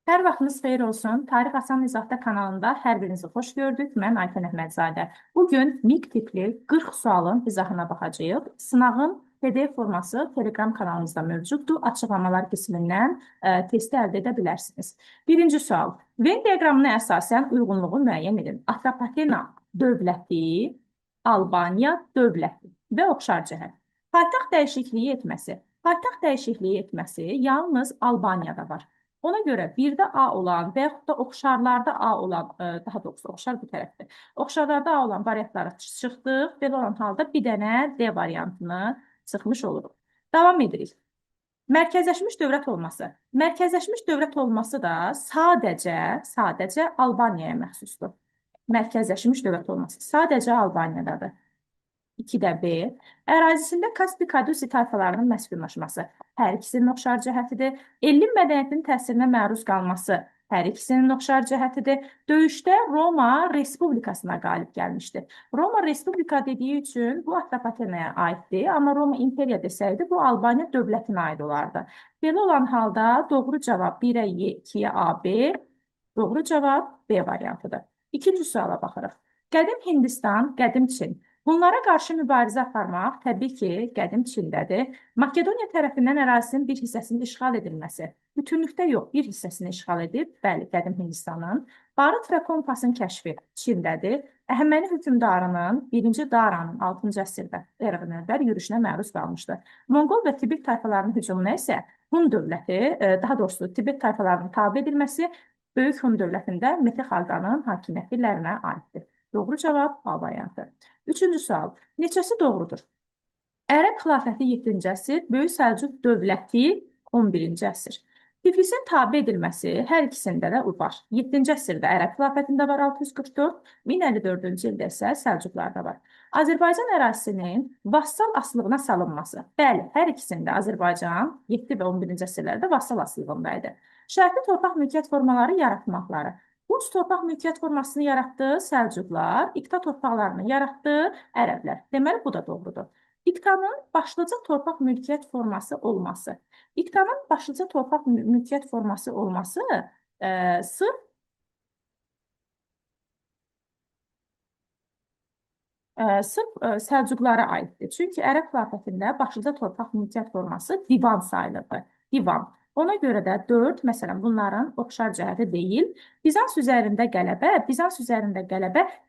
Hər vaxtınız xeyir olsun. Tarix Asan İzahda kanalında hər birinizi xoş gördük. Mən Aytən Əhmədzadə. Bugün MİQ tipli 40 sualın izahına baxacağıq. Sınağın PDF forması Telegram kanalımızda mövcuddur. Açıqlamalar qismindən testi əldə edə bilərsiniz. Birinci sual. Venn diaqramına əsasən uyğunluğu müəyyən edin. Atropatena dövləti, Albaniya dövləti və oxşar cəhət. Paytaxt dəyişikliyi etməsi. Paytaxt dəyişikliyi etməsi yalnız Albaniyada var. Ona görə birdə A olan və yaxud da oxşarlarda A olan, daha doğrusu oxşar bu tərəfdir. Oxşarlarda A olan variantları çıxdıq. Belə olan halda bir dənə D variantını çıxmış oluruq. Davam edirik. Mərkəzləşmiş dövlət olması. Mərkəzləşmiş dövlət olması da sadəcə Albaniyaya məxsusdur. Mərkəzləşmiş dövlət olması sadəcə Albaniyadadır. 2-də B. Ərazisində Kaspi Kadusi tayfalarının məskunlaşması hər ikisinin oxşar cəhətidir. Elin mədəniyyətinin təsirinə məruz qalması hər ikisinin oxşar cəhətidir. Döyüşdə Roma Respublikasına qalib gəlmişdir. Roma Respublika dediyi üçün bu Atropatenaya aiddir, amma Roma İmperiya desəydi bu Albaniya dövlətinə aid olardı. Belə olan halda doğru cavab 1-ə Y, 2-yə AB, doğru cavab B variantıdır. İkinci suala baxırıq. Qədim Hindistan, qədim Çin. Bunlara qarşı mübarizə aparmaq təbii ki, qədim Çindədir. Makedoniya tərəfindən ərazisinin bir hissəsinin işğal edilməsi. Bütünlükdə yox, bir hissəsini işğal edib, bəli, qədim Hindistanın. Barıt və kompasın kəşfi Çindədir. Əhəməni hökmdarının 1-ci Daranın 6-cı əsrdə eradan əvvəl yürüşünə məruz qalmışdı. Monqol və Tibet tayfalarının hücumuna isə Hun dövləti, daha doğrusu Tibet tayfalarının tabe edilməsi Böyük Hun dövlətində Mete xalqanın hakimiyyəti illərinə aiddir. Doğru cavab A variantı. Üçüncü sual. Neçəsi doğrudur? Ərəb xilafəti 7-ci əsr, Böyük Səlcuq dövləti 11-ci əsr. Tiflisin tabe edilməsi hər ikisində də var. 7-ci əsrdə Ərəb xilafətində var 644, 1054-cü ildə isə Səlcuqlarda var. Azərbaycan ərazisinin vassal asılılığına salınması. Bəli, hər ikisində Azərbaycan 7 və 11-ci əsrlərdə vassal asılılığında idi. Şərti torpaq mülkiyyət formaları yaratmaqları. Uc torpaq mülkiyyət formasını yaratdı Səlcuqlar, iqta torpaqlarını yaratdı Ərəblər. Deməli, bu da doğrudur. İqtanın başlıca torpaq mülkiyyət forması olması. İqtanın başlıca torpaq mülkiyyət forması olması sırf Səlcuqlara aiddir. Çünki Ərəb xilafətində başlıca torpaq mülkiyyət forması divan sayılırdı. Divan. Ona görə də 4, məsələn, bunların oxşar cəhəti deyil. Bizans üzərində qələbə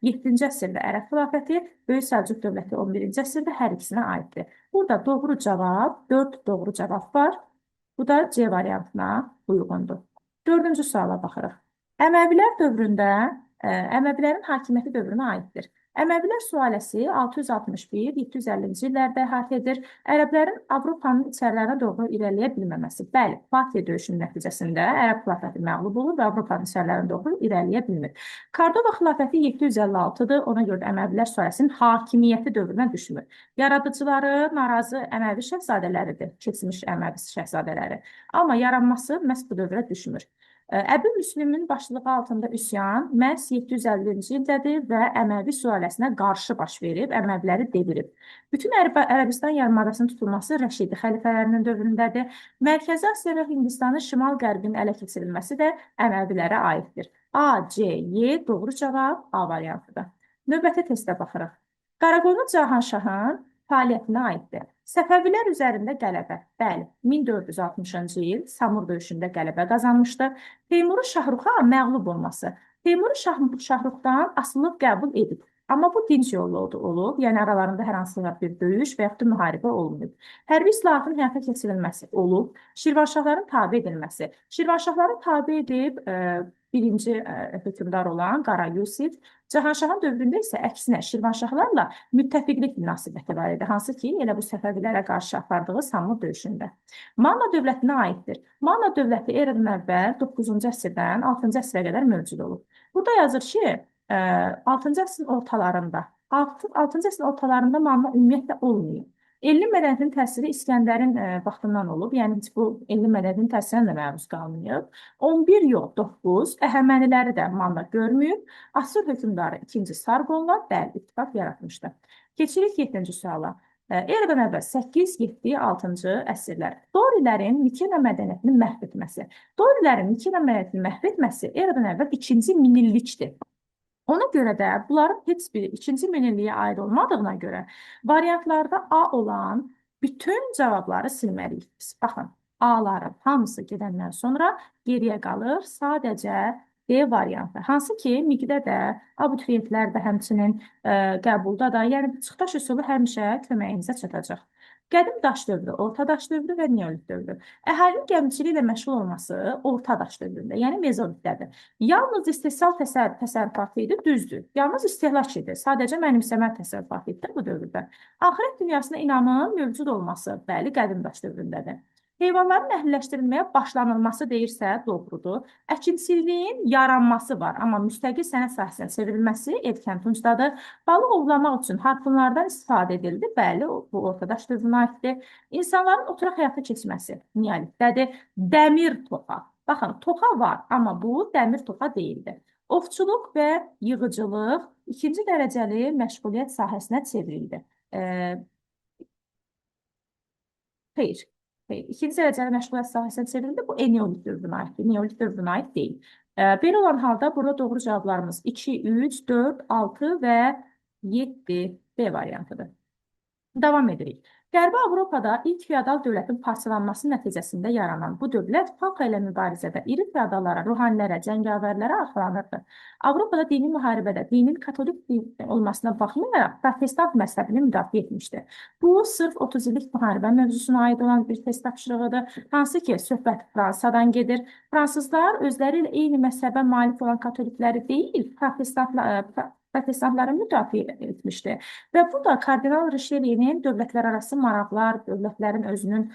7-ci əsrdə Ərəb xilafəti, Böyük Səlcuq dövləti 11-ci əsrdə hər ikisinə aiddir. Burada doğru cavab, 4 doğru cavab var. Bu da C variantına uyğundur. Dördüncü suala baxırıq. Əməvilər dövründə, Əməvilərin hakimiyyəti dövrünə aiddir. Əməvilər sülaləsi 661-750-ci illərdə əhatə edir. Ərəblərin Avropanın içərilərinə doğru irəliyə bilməməsi. Bəli, Fatih döyüşünün nəticəsində Ərəb xilafəti məğlub olur və Avropanın içərilərinə doğru irəliyə bilmir. Kordova xilafəti 756-dır. Ona görə də Əməvilər sülaləsinin hakimiyyəti dövrünə düşmür. Yaradıcıları narazı Əməvi şəhzadələridir, keçmiş Əməvi şəhzadələri. Amma yaranması məhz bu dövrə düşmür. Əbu Müslimin başçılığı altında üsyan məhz 750-ci ildədir və Əməvi sülaləsinə qarşı baş verib, Əməviləri devirib. Bütün Ərəbistan yarımadasının tutulması Rəşidi xəlifələrinin dövründədir. Mərkəzi Asiya və Hindistanın şimal-qərbinin ələ keçirilməsi də Əməvilərə aiddir. A, C, Y doğru cavab A variantıdır. Növbəti testə baxırıq. Qaraqoyunlu Cahanşahın fəaliyyətinə aiddir. Səfəvilər üzərində qələbə. Bəli, 1460-cı il Samur döyüşündə qələbə qazanmışdı. Teymuri Şahruxa məğlub olması. Teymuri Şahruxdan asılılıq qəbul edib. Amma bu dinc yollu olub, yəni aralarında hər hansı bir döyüş və yaxud da müharibə olmayıb. Hərbi islahatın həyata keçirilməsi olub. Şirvanşahların tabe edilməsi. Şirvanşahların tabe edib birinci hökmdar olan Qara Yusif, Cahanşahın dövründə isə əksinə Şirvanşahlarla müttəfiqlik münasibəti var idi, hansı ki, elə bu Səfəvilərə qarşı apardığı Samur döyüşündə. Manna dövlətinə aiddir. Manna dövləti eradan əvvəl 9-cu əsrdən 6-cı əsrə qədər mövcud olub. Burada yazır ki, 6-cı əsrin ortalarında, 6-cı əsrin ortalarında Manna ümumiyyətlə olmayıb. Elli mədəniyyətin təsiri İskəndərin vaxtından olub, yəni heç bu elli mədəniyyətin təsirinə də məruz qalmayıb. 11 yox, 9 Əhəməniləri də Manna görməyib. Asur hökmdarı 2-ci Sarqonla bəli, ittifaq yaratmışdı. Keçirik 7-ci suala. Eradan əvvəl 8, 7, 6-cı əsrlər. Dorilərin Mikena mədəniyyətini məhv etməsi. Dorilərin Mikena mədəniyyətini məhv etməsi eradan əvvəl 2-ci minillikdir. Ona görə də bunların heç biri 2-ci minilliyə aid olmadığına görə variantlarda A olan bütün cavabları silməliyik. Baxın, A-ların hamısı gedəndən sonra geriyə qalır sadəcə D variantı. Hansı ki, MİQ-də də, abituriyentlər də həmçinin qəbulda da, yəni çıxış üsulu həmişə köməyinizə çatacaq. Qədim daş dövrü, orta daş dövrü və neolit dövrü. Əhalinin gəmiçiliyi ilə məşğul olması orta daş dövründə, yəni mezolitdədir. Yalnız istehsal təsərrüfatı idi, düzdür. Yalnız istehlak idi. Sadəcə mənimsəmə təsərrüfatı idi bu dövrdə. Axirət dünyasına inamın mövcud olması, bəli, qədim daş dövründədir. Heyvanların əhliləşdirilməyə başlanılması deyirsə, doğrudur. Əkinçiliyin yaranması var, amma müstəqil sənət sahəsinə çevrilməsi erkən tuncdadır. Balıq ovlamaq üçün harpunlardan istifadə edildi. Bəli, bu ortadaş dövrünə aiddir. İnsanların oturaq həyata keçməsi neolitdədir. Dəmir toxa. Baxın, toxa var, amma bu dəmir toxa deyildi. Ovçuluq və yığıcılıq ikinci dərəcəli məşğuliyyət sahəsinə çevrildi. Xeyr. İkinci dərəcəli məşğuliyyət sahəsinə çevrildi. Bu eneolit dövrünə aiddir. Neolit dövrünə aid deyil. Belə olan halda burada doğru cavablarımız 2, 3, 4, 6 və 7 B variantıdır. Davam edirik. Qərbi Avropada ilk feodal dövlətin parçalanması nəticəsində yaranan bu dövlət xalq ilə mübarizədə iri feodallara, ruhanilərə, cəngavərlərə arxalanırdı. Avropada dini müharibədə dinin katolik olmasına baxmayaraq protestant məzhəbini müdafiə etmişdi. Bu, sırf 30 illik müharibə mövzusuna aid olan bir test tapşırığıdır. Hansı ki, söhbət Fransadan gedir. Fransızlar özləri ilə eyni məzhəbə malik olan katolikləri deyil, protestantları müdafiə etmişdi. Və bu da kardinal Rişelyenin dövlətlərarası maraqlar, dövlətlərin özünün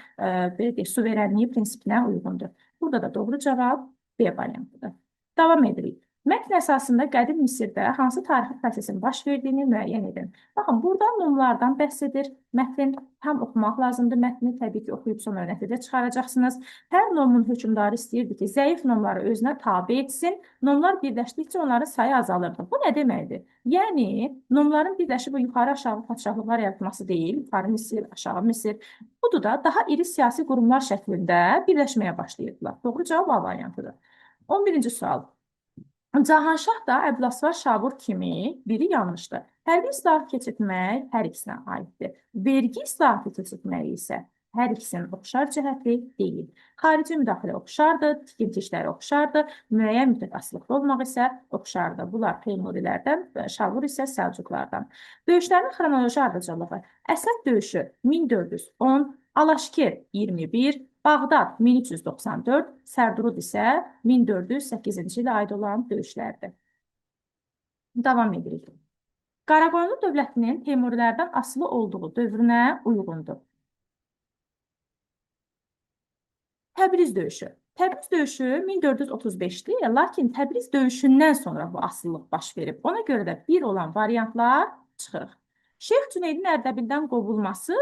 suverenliyi prinsipinə uyğundur. Burada da doğru cavab B variantıdır. Davam edirik. Mətn əsasında qədim Misirdə hansı tarixi prosesin baş verdiyini müəyyən edin. Baxın, burada nomlardan bəhs edir. Mətn tam oxumaq lazımdır. Mətni təbii ki, oxuyub sonra nəticə çıxaracaqsınız. Hər nomun hökmdarı istəyirdi ki, zəif nomları özünə tabe etsin. Nomlar birləşdikcə onların sayı azalırdı. Bu nə deməkdir? Yəni, nomların birləşib yuxarı-aşağı padşahlıqlar yaratması deyil. Yuxarı Misir, aşağı Misir. Budur da daha iri siyasi qurumlar şəklində birləşməyə başlayırdılar. Doğru cavab A variantıdır. 11-ci sual. Cahanşah da Əbülasvar Şabur kimi biri yanlışdır. Hərbi islahat keçirtmək hər ikisinə aiddir. Vergi islahatı keçirtmək isə hər ikisinin oxşar cəhəti deyil. Xarici müdaxilə oxşardır, tikinti işləri oxşardır, müəyyən müddət asılıqlı olmaq isə oxşardır. Bunlar Teymurilərdən, Şabur isə Səlcuqlardan. Döyüşlərin xronoloji ardıcıllığı. Əsəd döyüşü 1410, Alaşker 21, Bağdad 1394, Sərdurud isə 1408-ci ilə aid olan döyüşlərdir. Davam edirik. Qaraqoyunlu dövlətinin Teymurilərdən asılı olduğu dövrünə uyğundur. Təbriz döyüşü. Təbriz döyüşü 1435-dir, lakin Təbriz döyüşündən sonra bu asılılıq baş verib. Ona görə də bir olan variantlar çıxırıq. Şeyx Cüneydin Ərdəbildən qovulması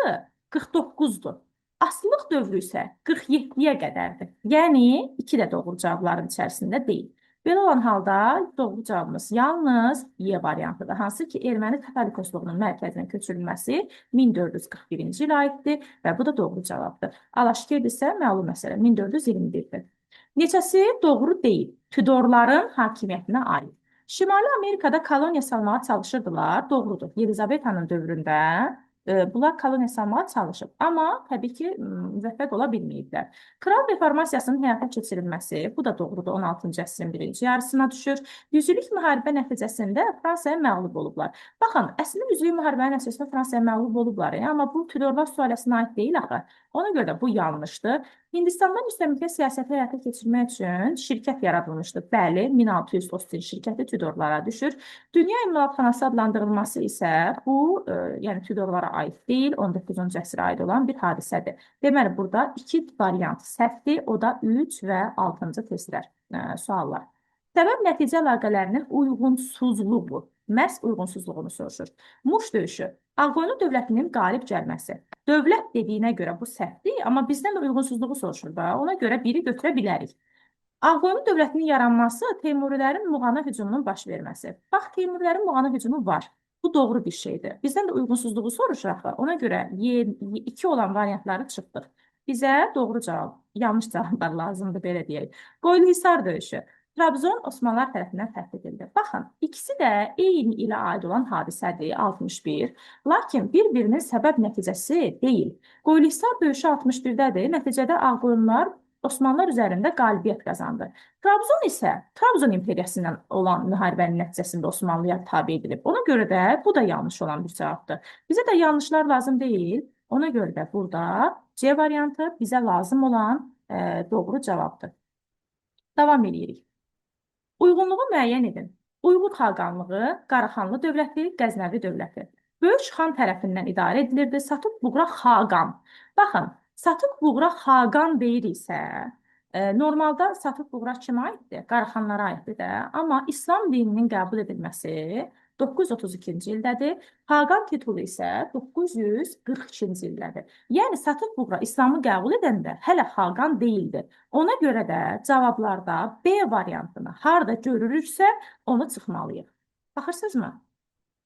49-dur. Asılılıq dövrü isə 47-yə qədərdir. Yəni, 2 də doğru cavabların içərisində deyil. Belə olan halda doğru cavabımız yalnız Y variantıdır. Hansı ki, erməni katolikosluğunun mərkəzinə köçürülməsi 1441-ci ilə aiddir və bu da doğru cavabdır. Alaşker isə məlum məsələ 1421-dir. Neçəsi doğru deyil. Tudorların hakimiyyətinə aid. Şimali Amerikada koloniya salmağa çalışırdılar. Doğrudur. Yelizavetanın dövründə bunlar koloniya salmağa çalışıb. Amma təbii ki, müvəffəq ola bilməyiblər. Kral reformasiyasının həyata keçirilməsi, bu da doğrudur, 16-cı əsrin birinci yarısına düşür. Yüzülük müharibə nəticəsində Fransaya məğlub olublar. Baxın, əslində yüzülük müharibənin nəticəsində Fransaya məğlub olublar, amma bu Tudorlar sülaləsinə aid deyil axı. Ona görə də bu yanlışdır. Hindistanda müstəmləkə siyasəti həyata keçirmək üçün şirkət yaradılmışdı. Bəli, 1630 şirkəti Tudorlara düşür. Dünya İnqilabxanası adlandırılması isə bu, yəni Tudorlara aid deyil, 19-cu əsrə aid olan bir hadisədir. Deməli, burada 2 variant səhvdir, o da 3 və 6-cı testlər, suallar. Səbəb-nəticə əlaqələrinin uyğunsuzluğu, məhz uyğunsuzluğunu soruşur. Muş döyüşü, Ağqoyunlu dövlətinin qalib gəlməsi. Dövlət dediyinə görə bu səhvdir, amma bizdən də uyğunsuzluğu soruşur da, ona görə biri götürə bilərik. Ağqoyunlu dövlətinin yaranması Teymurilərin Muğana hücumunun baş verməsi. Bax, Teymurilərin Muğana hücumu var. Bu doğru bir şeydir. Bizdən də uyğunsuzluğu soruşuraq. Ona görə Y2 olan variantları çıxdıq. Bizə doğru cavab, yanlış cavablar lazımdır, belə deyək. Qoyunhisar döyüşü. Trabzon Osmanlılar tərəfindən fəth edildi. Baxın, ikisi də eyni ilə aid olan hadisədir, 61. Lakin bir-birinin səbəb nəticəsi deyil. Qoyunhisar döyüşü 61-dədir. Nəticədə Ağqoyunlular Osmanlılar üzərində qalibiyyət qazandı. Trabzon isə Trabzon imperiyasından olan müharibənin nəticəsində Osmanlıya tabe edilib. Ona görə də bu da yanlış olan bir cavabdır. Bizə də yanlışlar lazım deyil. Ona görə də burada C variantı bizə lazım olan doğru cavabdır. Davam edirik. Uyğunluğu müəyyən edin. Uyğur xaqanlığı, Qaraxanlı dövləti, Qəznəvi dövləti. Böyük xan tərəfindən idarə edilirdi. Satıq Buğra xaqan. Baxın, Satıq Buğra xaqan deyiriksə, normalda Satıq Buğra kimə aiddir? Qaraxanlara aiddir də. Amma İslam dininin qəbul edilməsi 932-ci ildədir. Xaqan titulu isə 942-ci ildədir. Yəni Satıq Buğra İslamı qəbul edəndə hələ xaqan deyildi. Ona görə də cavablarda B variantını harda görürüksə onu çıxmalıyıq. Baxırsınızmı?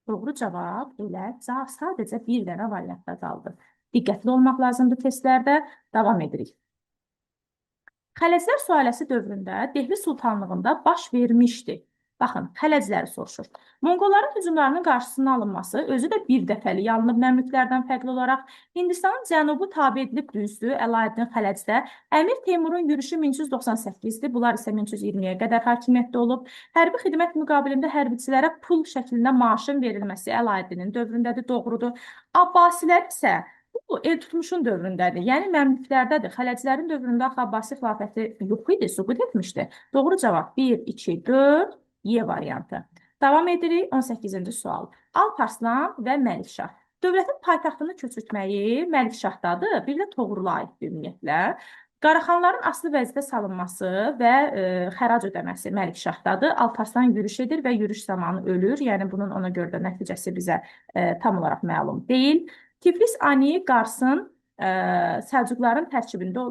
Doğru cavab elə sadəcə bir dənə variantda qaldı. Diqqətli olmaq lazımdır testlərdə. Davam edirik. Xələclər sülaləsi dövründə Dehli Sultanlığında baş vermişdi. Baxın, xələcləri soruşur. Monqolların hücumlarının qarşısının alınması özü də bir dəfəli yanılıb məmlüklərdən fərqli olaraq Hindistanın cənubu tabe edilib düzdür, Əlaəddin xələcdə. Əmir Teymurun yürüşü 1398-dir, bunlar isə 1320-yə qədər hakimiyyətdə olub. Hərbi xidmət müqabilində hərbiçilərə pul şəklində maaşın verilməsi Əlaəddinin dövründədir, doğrudur. Abbasilər isə bu el tutmuşun dövründədir, yəni məmlüklərdədir. Xələclərin dövründə Abbasi xilafəti yox idi, süqut etmişdi. Doğru cavab 1, 2, 4, Y variantı. Davam edirik 18-ci sual. Alparslan və Məlikşah. Dövlətin paytaxtını köçürtməyi Məlikşahdadır, bir də Toğrula aiddir ümumiyyətlə. Qaraxanların aslı vəzifə salınması və xərac ödəməsi Məlikşahdadır. Alparslan yürüş edir və yürüş zamanı ölür. Yəni bunun ona görə də nəticəsi bizə tam olaraq məlum deyil. Tiflis Ani Qarsın Səlcuqların tərkibində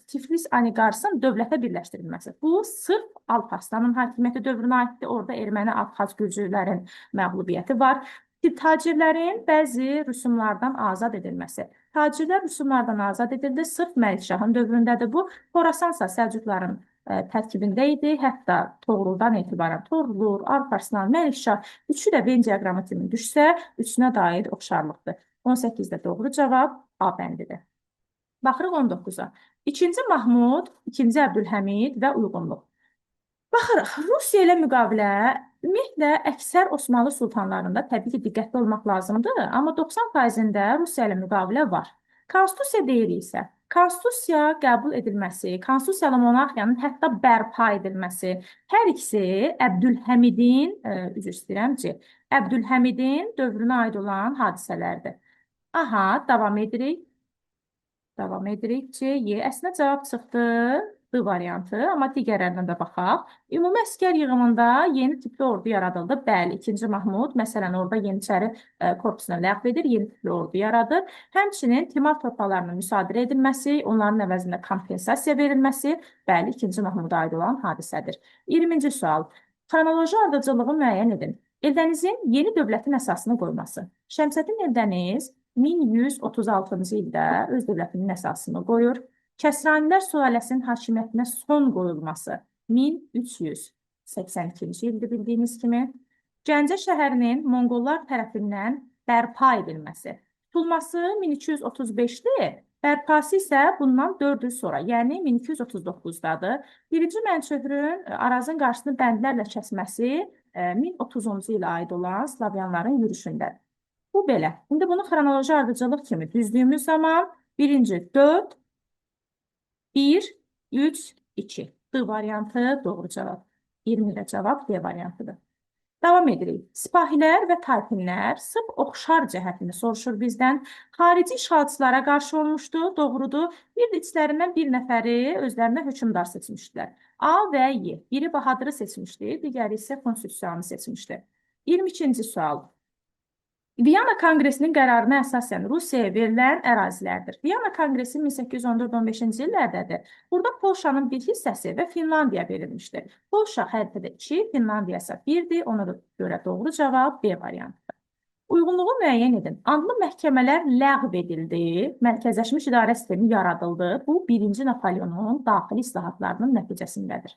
Tiflis Ani Qarsın dövlətə birləşdirilməsi. Bu sırf Alparslanın hakimiyyəti dövrünə aiddir. Orada erməni Abxaz gürcülərin məğlubiyyəti var. Tacirlərin bəzi rüsumlardan azad edilməsi. Tacirlər rüsumlardan azad edildi. Sırf Məlikşahın dövründədir bu. Xorasansa Səlcuqların tərkibində idi. Hətta Toğruldan etibarən Toğrul, Alparslan, Məlikşah üçü də Venn diaqramı kimi düşsə, üçünə dair oxşarlıqdır. 18-də doğru cavab A bəndidir. Baxırıq 19-a. 2-ci Mahmud, 2-ci Əbdülhəmid və uyğunluq. Baxırıq, Rusiya ilə müqavilə, ümumiyyətlə, əksər Osmanlı sultanlarında təbii ki, diqqətli olmaq lazımdır, amma 90%-də Rusiya ilə müqavilə var. Konstitusiya deyiriksə, konstitusiya qəbul edilməsi, konstitusiyalı monarxiyanın hətta bərpa edilməsi, hər ikisi Əbdülhəmidin, üzr istəyirəm ki, Əbdülhəmidin dövrünə aid olan hadisələrdir. Aha, davam edirik. Davam edirik ki, əslində cavab çıxdı D variantı, amma digərlərindən də baxaq. Ümumi əskər yığımında yeni tipli ordu yaradıldı. Bəli, 2-ci Mahmud, məsələn, orada Yeniçəri korpusuna ləğv edir, yeni tipli ordu yaradır. Həmçinin Timar torpaqlarının müsadirə edilməsi, onların əvəzində kompensasiya verilməsi, bəli, 2-ci Mahmuda aid olan hadisədir. 20-ci sual. Xronoloji ardıcılığı müəyyən edin. Eldənizin yeni dövlətin əsasını qoyması. Şəmsəddin Eldəniz 1136-cı ildə öz dövlətinin əsasını qoyur. Kəsranilər sülaləsinin hakimiyyətinə son qoyulması 1382-ci ildir bildiyiniz kimi. Gəncə şəhərinin Monqollar tərəfindən bərpa edilməsi. Tutulması 1235-dir, bərpası isə bundan 4 il sonra, yəni 1239-dadır. Birinci Mənçöhrün Arazın qarşısını bəndlərlə kəsməsi 1030-cu ilə aid olan Slavyanların yürüşündədir. Bu belə. İndi bunu xronoloji ardıcılıq kimi düzdüyümüz zaman birinci 4, 1, 3, 2. D variantı doğru cavab. 20-də cavab D variantıdır. Davam edirik. Sipahilər və tayfinlər sırf oxşar cəhətini soruşur bizdən. Xarici işğalçılara qarşı olmuşdu, doğrudur. Bir də içlərindən bir nəfəri özlərinə hökmdar seçmişdilər. A və Y. Biri Bahadırı seçmişdi, digəri isə konstitusiyanı seçmişdi. 22-ci sual. Viyana Konqresinin qərarına əsasən Rusiyaya verilən ərazilərdir. Viyana Konqresi 1814-15-ci illərdədir. Burada Polşanın bir hissəsi və Finlandiya verilmişdir. Polşa xəritədə 2, Finlandiya isə 1-dir. Ona görə doğru cavab B variantıdır. Uyğunluğu müəyyən edin. Adlı məhkəmələr ləğv edildi, mərkəzləşmiş idarə sistemi yaradıldı. Bu, 1-ci Napoleonun daxili islahatlarının nəticəsindədir.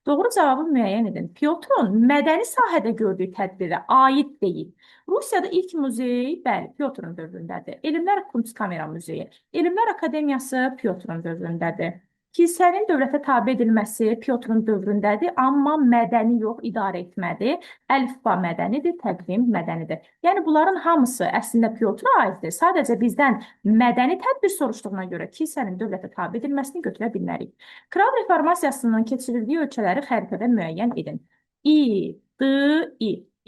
Doğru cavabı müəyyən edin. Pyotrun mədəni sahədə gördüyü tədbirə aid deyil. Rusiyada ilk muzey, bəli, Pyotrun dövründədir. Elmlər Kunstkamera muzeyi, Elmlər Akademiyası Pyotrun dövründədir. Kilsənin dövlətə tabe edilməsi Pyotrun dövründədir, amma mədəni yox, idarə etmədir. Əlifba mədənidir, təqvim mədənidir. Yəni, bunların hamısı əslində Pyotra aiddir. Sadəcə bizdən mədəni tədbir soruşduğuna görə kilsənin dövlətə tabe edilməsini götürə bilmərik. Kral reformasiyasının keçirildiyi ölkələri xəritədə müəyyən edin. İ.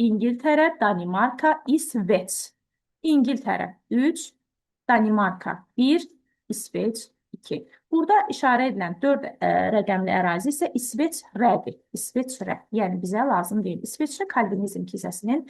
İngiltərə, Danimarka, İsveç. İngiltərə 3, Danimarka 1, İsveç 2. Burada işarə edilən 4 rəqəmli ərazi isə İsveçrədir. İsveçrə, yəni bizə lazım deyil. İsveçrə Kalvinizm kilsəsinin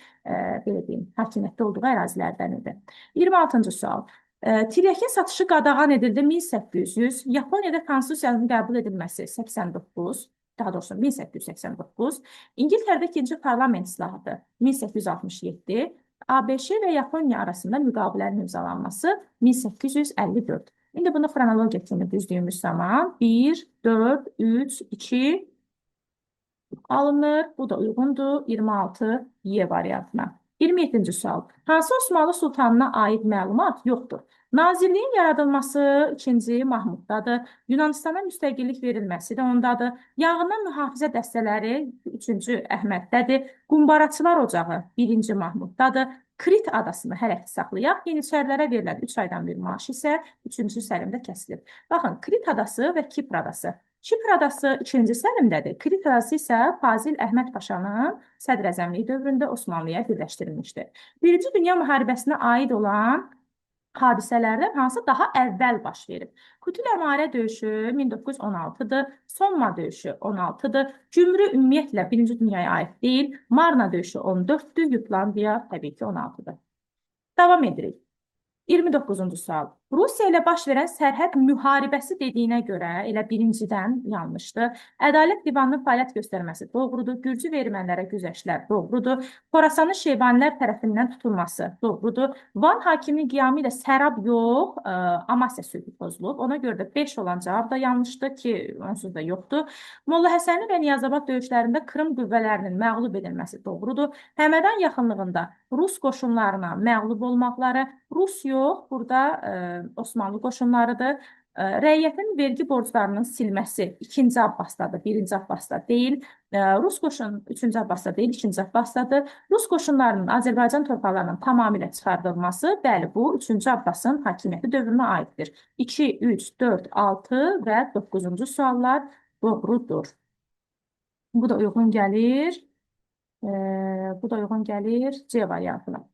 belə deyim, hakimiyyətdə olduğu ərazilərdəndir. 26-cı sual. Tiryəkin satışı qadağan edildi 1800. Yaponiyada konstitusiyanın qəbul edilməsi 89. Daha doğrusu 1889. İngiltərədə ikinci parlament islahatı 1867. ABŞ və Yaponiya arasında müqavilənin imzalanması 1854. İndi bunu xronologiya kimi düzdüyümüz zaman 1, 4, 3, 2 alınır. Bu da uyğundur 26 Y variantına. 27-ci sual. Hansı Osmanlı sultanına aid məlumat yoxdur? Nazirliyin yaradılması 2-ci Mahmuddadır. Yunanistana müstəqillik verilməsi də ondadır. Yanğından mühafizə dəstələri 3-cü Əhməddədir. Qumbaraçılar ocağı 1-ci Mahmuddadır. Krit adasını hələ ki saxlayaq. Yeniçərilərə verilən 3 aydan bir maaş isə 3-cü Səlimdə kəsilir. Baxın, Krit adası və Kipr adası. Kipr adası 2-ci Səlimdədir. Krit adası isə Fazil Əhməd Paşanın sədr-əzəmliyi dövründə Osmanlıya birləşdirilmişdir. Birinci Dünya müharibəsinə aid olan hadisələrdən hansı daha əvvəl baş verib? Kutul Əmarə döyüşü 1916-dır, Somma döyüşü 16-dır, Gümrü ümumiyyətlə 1-ci dünyaya aid deyil, Marna döyüşü 14-dür, Yutlandiya təbii ki 16-dır. Davam edirik. 29-cu sual. Rusiya ilə baş verən sərhəd müharibəsi dediyinə görə elə birincidən yanlışdır. Ədalət divanının fəaliyyət göstərməsi doğrudur. Gürcü və ermənilərə güzəştlər doğrudur. Xorasanın Şeybanilər tərəfindən tutulması doğrudur. Van hakiminin qiyamı ilə Sərab yox, Amasya sülhü pozulub. Ona görə də 5 olan cavab da yanlışdır ki, onsuz da yoxdur. Molla Həsənli və Niyazabad döyüşlərində Krım qüvvələrinin məğlub edilməsi doğrudur. Həmədan yaxınlığında Rus qoşunlarına məğlub olmaqları, Rus yox, burada Osmanlı qoşunlarıdır. Rəiyyətin vergi borclarının silməsi 2-ci Abbasdadır, 1-ci Abbasda deyil. Rus qoşun 3-cü Abbasda deyil, 2-ci Abbasdadır. Rus qoşunlarının Azərbaycan torpaqlarından tamamilə çıxardılması, bəli, bu 3-cü Abbasın hakimiyyəti dövrünə aiddir. 2, 3, 4, 6 və 9-cu suallar doğrudur. Bu da uyğun gəlir. C variantına.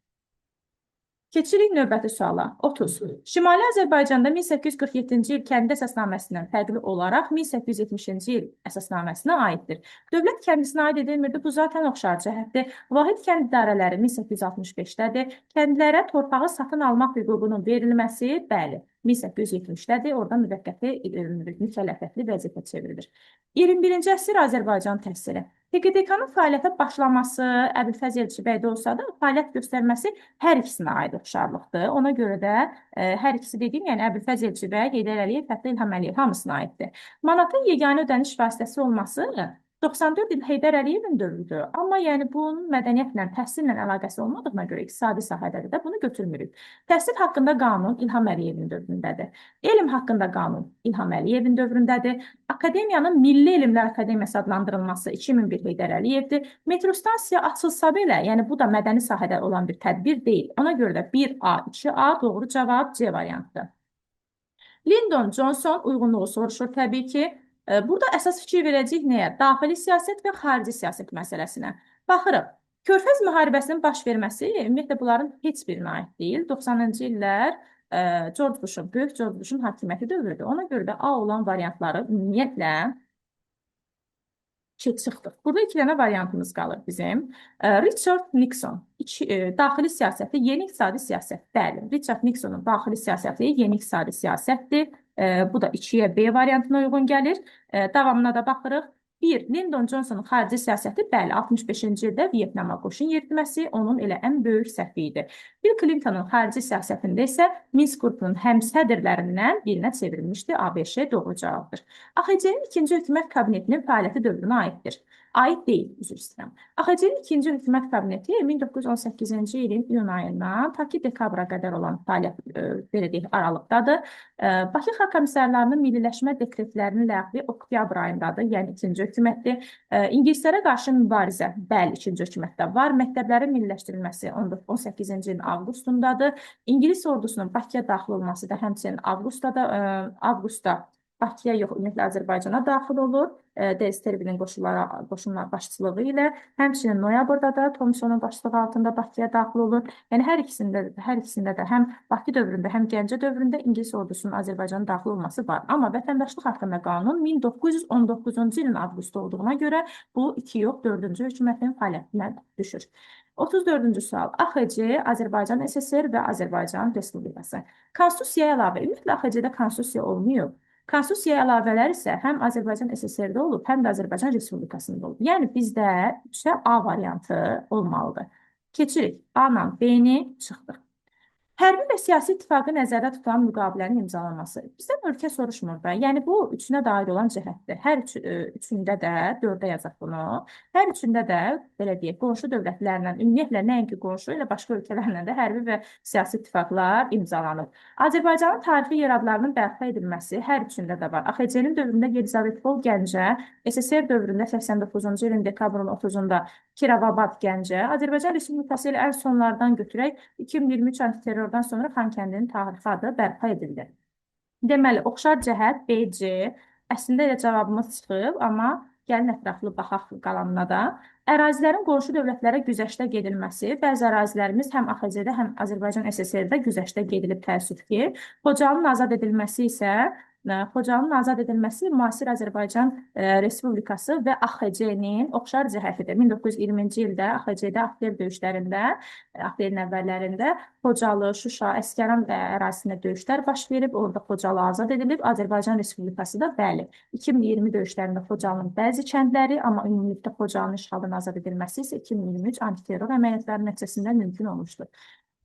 Keçirik növbəti suala. 30. Şimali Azərbaycanda 1847-ci il kəndi əsasnaməsindən fərqli olaraq 1870-ci il əsasnaməsinə aiddir. Dövlət kəndisinə aid edilmirdi. Bu zaten oxşar cəhətdir. Vahid kənd idarələri 1865-dədir. Kəndlərə torpağı satın almaq hüququnun verilməsi, bəli, 1870-dədir. Oradan müvəqqəti mükəlləfiyyətli vəzifə çevrilir. 21-ci əsr Azərbaycan təhsili. PQDK-nın fəaliyyətə başlaması Əbülfəz Elçibəydə olsa da, fəaliyyət göstərməsi hər ikisinə aid oxşarlıqdır. Ona görə də hər ikisi dediyim, yəni Əbülfəz Elçibəy, Heydər Əliyev, Fəthli İlham Əliyev hamısına aiddir. Manatın yeganə ödəniş vasitəsi olması 94 il Heydər Əliyevin dövrüdür. Amma yəni bunun mədəniyyətlə, təhsillə əlaqəsi olmadığına görə iqtisadi sahədədir də bunu götürmürük. Təhsil haqqında qanun İlham Əliyevin dövründədir. Elm haqqında qanun İlham Əliyevin dövründədir. Akademiyanın Milli Elmlər Akademiyası adlandırılması 2001 Heydər Əliyevdir. Metro stansiya açılsa belə, yəni bu da mədəni sahədə olan bir tədbir deyil. Ona görə də 1A, 2A doğru cavab C variantıdır. Lyndon Johnson uyğunluğu soruşur təbii ki. Burada əsas fikir verəcəyik nəyə? Daxili siyasət və xarici siyasət məsələsinə. Baxırıq, Körfəz müharibəsinin baş verməsi ümumiyyətlə bunların heç birinə aid deyil. 90-cı illər George Bush'un, böyük George Bush'un hakimiyyəti dövrüdür. Ona görə də A olan variantları ümumiyyətlə çıxdıq. Burada 2 dənə variantımız qalır bizim. Richard Nixon, daxili siyasəti, yeni iqtisadi siyasət. Bəli, Richard Nixonun daxili siyasəti yeni iqtisadi siyasətdir. Bu da 2-yə B variantına uyğun gəlir. Davamına da baxırıq. Bir, Lyndon Johnsonun xarici siyasəti, bəli, 65-ci ildə Vyetnama qoşun yeritməsi onun elə ən böyük səhvi idi. Bill Clintonun xarici siyasətində isə Minsk qrupunun həmsədrlərindən birinə çevrilmişdi. ABŞ doğru cavabdır. AXC-nin ikinci hökumət kabinetinin fəaliyyəti dövrünə aiddir. Aid deyil, üzr istəyirəm. AXC-nin ikinci hökumət kabineti 1918-ci ilin iyun ayından ta ki dekabra qədər olan fəaliyyət belə deyək, aralıqdadır. Bakı Xalq Komissarlarının milliləşmə dekretlərinin ləğvi oktyabr ayındadır, yəni ikinci hökumətdir. İngilislərə qarşı mübarizə, bəli, ikinci hökumətdə var. Məktəblərin milliləşdirilməsi 18-ci ilin avqustundadır. İngilis ordusunun Bakıya daxil olması da həmçinin avqustda Bakıya yox, ümumiyyətlə Azərbaycana daxil olur. Deztervinin qoşunlar başçılığı ilə, həmçinin noyabrda da Tomsonun başçılığı altında Bakıya daxil olur. Yəni hər ikisində də həm Bakı dövründə, həm Gəncə dövründə İngilis ordusunun Azərbaycana daxil olması var. Amma vətəndaşlıq haqqında qanun 1919-cu ilin avqustu olduğuna görə bu 2 yox, 4-cü hökumətin fəaliyyətinə düşür. 34-cü sual. AXC, Azərbaycan SSR və Azərbaycan Respublikası. Konstitusiyaya əlavə, ümumiyyətlə AXC-də konstitusiya olmuyor. Konstitusiyaya əlavələr isə həm Azərbaycan SSR-də olub, həm də Azərbaycan Respublikasında olub. Yəni bizdə A variantı olmalıdır. Keçirik. A-la B-ni çıxdıq. Hərbi və siyasi ittifaqı nəzərdə tutan müqavilənin imzalanması. Bizdən ölkə soruşmur da. Yəni bu üçünə dair olan cəhətdir. Hər üçündə də 4-ə yazaq bunu. Hər üçündə də belə deyək, qonşu dövlətlərlə, ümumiyyətlə nəinki qonşu, elə başqa ölkələrlə də hərbi və siyasi ittifaqlar imzalanıb. Azərbaycanın tarixi yer adlarının bərpa edilməsi hər üçündə də var. AXC-nin dövründə Yelizavetpol Gəncə, SSR dövründə 89-cu ilin dekabrın 30-da Kirovabad Gəncə, Azərbaycan Respublikası ilə ən sonlardan götürək 2023 antiterrordan sonra Xankəndinin tarixi adı bərpa edildi. Deməli, oxşar cəhət BC, əslində elə cavabımız çıxıb, amma gəlin ətraflı baxaq qalanına da. Ərazilərin qonşu dövlətlərə güzəştə gedilməsi, bəzi ərazilərimiz həm AXC-də, həm Azərbaycan SSR-də güzəştə gedilib təəssüf ki. Xocalının azad edilməsi isə Xocalının azad edilməsi müasir Azərbaycan Respublikası və AXC-nin oxşar cəhətidir. 1920-ci ildə AXC-də Aktiv döyüşlərində, Aktivin əvvəllərində Xocalı, Şuşa, Əsgəran ərazisində döyüşlər baş verib, orada Xocalı azad edilib. Azərbaycan Respublikası da bəli, 2020 döyüşlərində Xocalının bəzi kəndləri, amma ümumilikdə Xocalının işğaldan azad edilməsi isə 2023 antiterror əməliyyatları nəticəsində mümkün olmuşdur.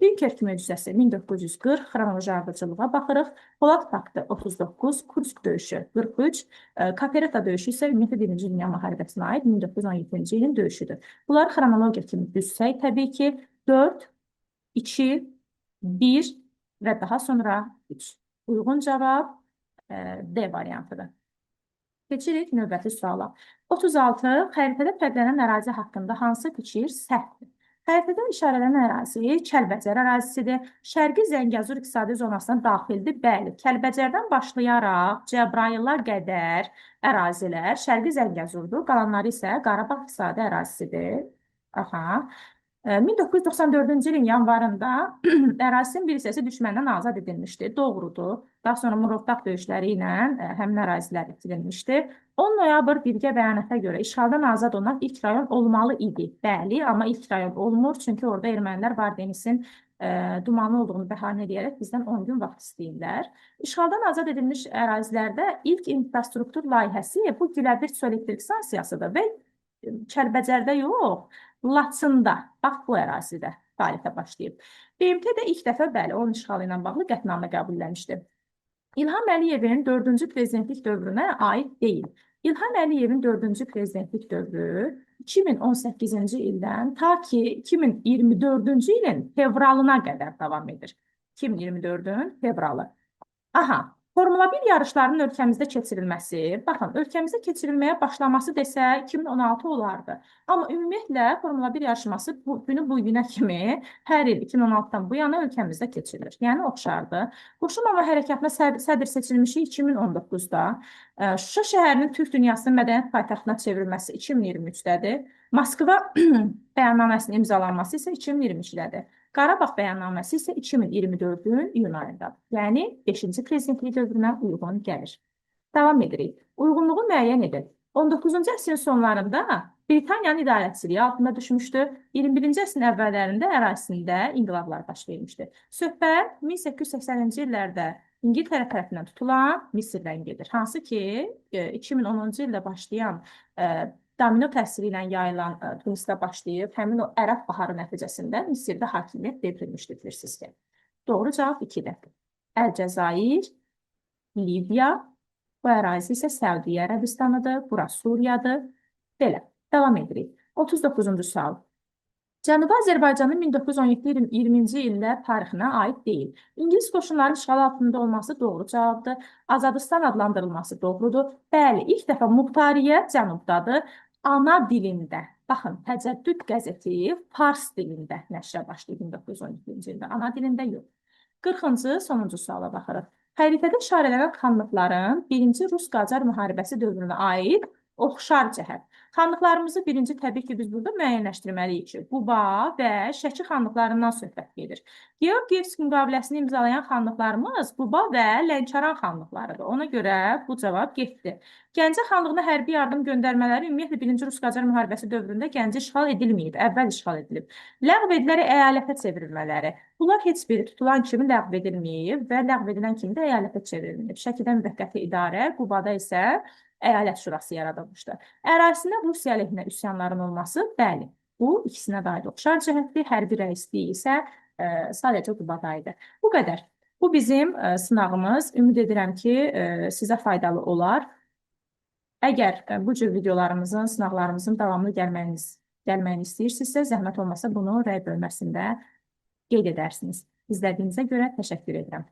Dunkerk möcüzəsi 1940, xronoloji ardıcılığa baxırıq. Polad faktı 39, Kursk döyüşü 43, Kaperata döyüşü isə ümumiyyətlə 1-ci Dünya müharibəsinə aid 1917-ci ilin döyüşüdür. Bunları xronologiya kimi düzsək, təbii ki, 4, 2, 1 və daha sonra 3. Uyğun cavab D variantıdır. Keçirik növbəti suala. 36. Xəritədə fərqlənən ərazi haqqında hansı fikir səhvdir? Xəritədə işarələnən ərazi Kəlbəcər ərazisidir. Şərqi Zəngəzur iqtisadi zonasına daxildir. Bəli, Kəlbəcərdən başlayaraq Cəbrayıllar qədər ərazilər Şərqi Zəngəzurdur. Qalanları isə Qarabağ iqtisadi ərazisidir. 1994-cü ilin yanvarında ərazinin bir hissəsi düşməndən azad edilmişdi. Doğrudur. Daha sonra Murovdağ döyüşləri ilə həmin ərazilər itirilmişdi. 10 noyabr birgə bəyanata görə işğaldan azad olunan ilk rayon olmalı idi. Bəli, amma ilk rayon olmur. Çünki orada ermənilər Vardenisin dumanlı olduğunu bəhanə edərək bizdən 10 gün vaxt istəyirlər. İşğaldan azad edilmiş ərazilərdə ilk infrastruktur layihəsi bu Güləbird su elektrik stansiyasıdır və Kəlbəcərdə yox, Laçında, bax bu ərazidə fəaliyyətə başlayıb. BMT də ilk dəfə, bəli, onun işğalı ilə bağlı qətnamə qəbul etmişdi. İlham Əliyevin 4-cü prezidentlik dövrünə aid deyil. İlham Əliyevin 4-cü prezidentlik dövrü 2018-ci ildən ta ki 2024-cü ilin fevralına qədər davam edir. 2024-ün fevralı. Formula 1 yarışlarının ölkəmizdə keçirilməsi, baxın, ölkəmizdə keçirilməyə başlaması desə 2016 olardı. Amma ümumiyyətlə Formula 1 yarışması bu günə kimi hər il 2016-dan bu yana ölkəmizdə keçirilir. Yəni oxşardır. Qoşulmama hərəkatına sədr seçilmişi 2019-da, Şuşa şəhərinin Türk dünyasının mədəniyyət paytaxtına çevrilməsi 2023-dədir. Moskva bəyannaməsinin imzalanması isə 2023-dədir. Qarabağ bəyannaməsi isə 2024-ün iyun ayındadır. Yəni 5-ci prezidentlik dövrünə uyğun gəlir. Davam edirik. Uyğunluğu müəyyən edin. 19-cu əsrin sonlarında Britaniyanın idarəçiliyi altında düşmüşdü. 21-ci əsrin əvvəllərində ərazisində inqilablar baş vermişdi. Söhbət 1880-ci illərdə İngiltərə tərəfindən tutulan Misirdən gedir. Hansı ki, 2010-cu ildə başlayan domino təsiri ilə yayılan Tunisdə başlayıb, həmin o Ərəb baharı nəticəsində Misirdə hakimiyyət devrilmişdir, bilirsiniz ki. Doğru cavab 2-dir. Əlcəzair, Liviya, bu ərazi isə Səudiyyə Ərəbistanıdır, bura Suriyadır. Belə, davam edirik. 39-cu sual. Cənubi Azərbaycanın 1917-20-ci illər tarixinə aid deyil. İngilis qoşunlarının işğal altında olması doğru cavabdır. Azadistan adlandırılması doğrudur. Bəli, ilk dəfə Muxtariyyət Cənubdadır. Ana dilində, baxın, Təcəddüd qəzeti fars dilində nəşrə başlayıb 1917-ci ildə. Ana dilində yox. 40-cı, sonuncu suala baxırıq. Xəritədə işarələnən xanlıqların 1-ci Rus-Qacar müharibəsi dövrünə aid oxşar cəhət. Xanlıqlarımızı birinci təbii ki, biz burada müəyyənləşdirməliyik ki, Quba və Şəki xanlıqlarından söhbət gedir. Georgiyevsk müqaviləsini imzalayan xanlıqlarımız Quba və Lənkəran xanlıqlarıdır. Ona görə bu cavab getdi. Gəncə xanlığına hərbi yardım göndərmələri ümumiyyətlə 1-ci Rus-Qacar müharibəsi dövründə Gəncə işğal edilməyib, əvvəl işğal edilib. Ləğv edilərək əyalətə çevrilmələri. Bunlar heç biri tutulan kimi ləğv edilməyib və ləğv edilən kimi də əyalətə çevrilməyib. Şəkidə müvəqqəti idarə, Qubada isə əyalət şurası yaradılmışdır. Ərazisində Rusiya əleyhinə üsyanların olması, bəli, bu ikisinə də aid oxşar cəhətdir. Hərbi rəisliyi isə sadəcə Qubada idi. Bu qədər. Bu bizim sınağımız. Ümid edirəm ki, sizə faydalı olar. Əgər bu cür videolarımızın, sınaqlarımızın davamlı gəlməyini istəyirsinizsə, zəhmət olmasa bunu rəy bölməsində qeyd edərsiniz. İzlədiyinizə görə təşəkkür edirəm.